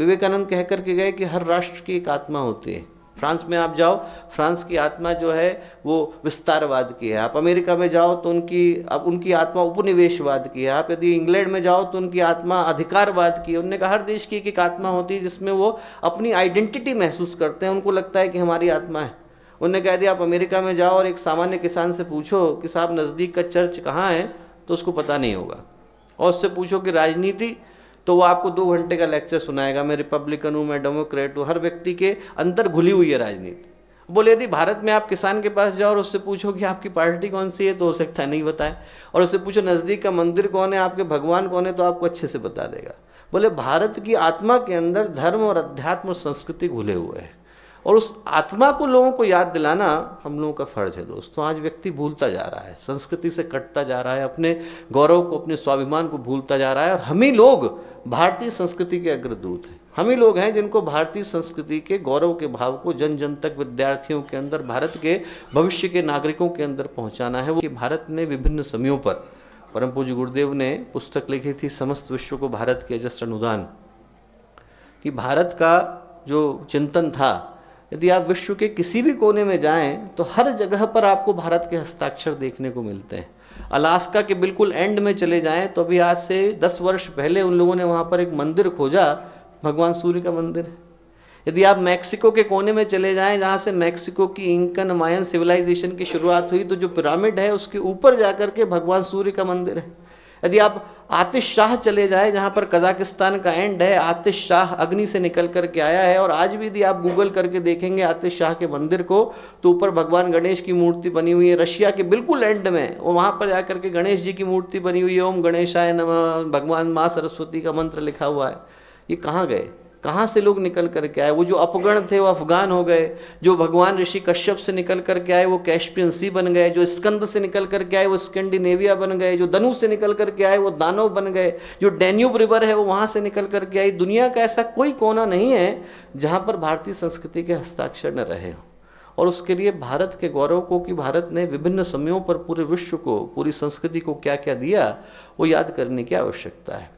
विवेकानंद कह करके गए कि हर राष्ट्र की एक आत्मा होती है। फ्रांस में आप जाओ, फ्रांस की आत्मा जो है वो विस्तारवाद की है। आप अमेरिका में जाओ तो उनकी आत्मा उपनिवेशवाद की है। आप यदि इंग्लैंड में जाओ तो उनकी आत्मा अधिकारवाद की है। उन्होंने कहा हर देश की एक आत्मा होती है जिसमें वो अपनी आइडेंटिटी महसूस करते हैं, उनको लगता है कि हमारी आत्मा है। उन्होंने कह दिया आप अमेरिका में जाओ और एक सामान्य किसान से पूछो कि साहब नज़दीक का चर्च कहाँ है, तो उसको पता नहीं होगा। और उससे पूछो कि राजनीति, तो वो आपको 2 घंटे का लेक्चर सुनाएगा, मैं रिपब्लिकन हूँ, मैं डेमोक्रेट हूँ। हर व्यक्ति के अंदर घुली हुई है राजनीति। बोले यदि भारत में आप किसान के पास जाओ और उससे पूछो कि आपकी पार्टी कौन सी है, तो हो सकता है नहीं बताए। और उससे पूछो नज़दीक का मंदिर कौन है, आपके भगवान कौन है, तो आपको अच्छे से बता देगा। बोले भारत की आत्मा के अंदर धर्म और अध्यात्म और संस्कृति घुले हुए हैं, और उस आत्मा को लोगों को याद दिलाना हम लोगों का फर्ज है। दोस्तों, आज व्यक्ति भूलता जा रहा है, संस्कृति से कटता जा रहा है, अपने गौरव को, अपने स्वाभिमान को भूलता जा रहा है। और हम ही लोग भारतीय संस्कृति के अग्रदूत हैं। हम ही लोग हैं जिनको भारतीय संस्कृति के गौरव के भाव को जन जन तक, विद्यार्थियों के अंदर, भारत के भविष्य के नागरिकों के अंदर पहुंचाना है। वो कि भारत ने विभिन्न समयों पर, परम पूज्य गुरुदेव ने पुस्तक लिखी थी समस्त विश्व को भारत के अजस्र अनुदान, कि भारत का जो चिंतन था, यदि आप विश्व के किसी भी कोने में जाएं तो हर जगह पर आपको भारत के हस्ताक्षर देखने को मिलते हैं। अलास्का के बिल्कुल एंड में चले जाएं तो अभी आज से 10 वर्ष पहले उन लोगों ने वहाँ पर एक मंदिर खोजा, भगवान सूर्य का मंदिर है। यदि आप मैक्सिको के कोने में चले जाएं, जहाँ से मैक्सिको की इंकन मायन सिविलाइजेशन की शुरुआत हुई, तो जो पिरामिड है उसके ऊपर जाकर के भगवान सूर्य का मंदिर है। यदि आप आतिश शाह चले जाएं, जहाँ पर कजाकिस्तान का एंड है, आतिश शाह अग्नि से निकल करके आया है। और आज भी यदि आप गूगल करके देखेंगे आतिश शाह के मंदिर को, तो ऊपर भगवान गणेश की मूर्ति बनी हुई है। रशिया के बिल्कुल एंड में वहाँ पर जाकर के गणेश जी की मूर्ति बनी हुई है, ओम गणेशाय नमः, भगवान माँ सरस्वती का मंत्र लिखा हुआ है। ये कहाँ गए, कहाँ से लोग निकल करके आए? वो जो अपगण थे वो अफगान हो गए, जो भगवान ऋषि कश्यप से निकल करके आए वो कैस्पियन सी बन गए, जो स्कंद से निकल करके आए वो स्कैंडिनेविया बन गए, जो धनु से निकल करके आए वो दानव बन गए, जो डैन्यूब रिवर है वो वहाँ से निकल करके आई। दुनिया का ऐसा कोई कोना नहीं है जहाँ पर भारतीय संस्कृति के हस्ताक्षर न रहे हों। और उसके लिए भारत के गौरव को, कि भारत ने विभिन्न समयों पर पूरे विश्व को, पूरी संस्कृति को क्या क्या दिया, वो याद करने की आवश्यकता है।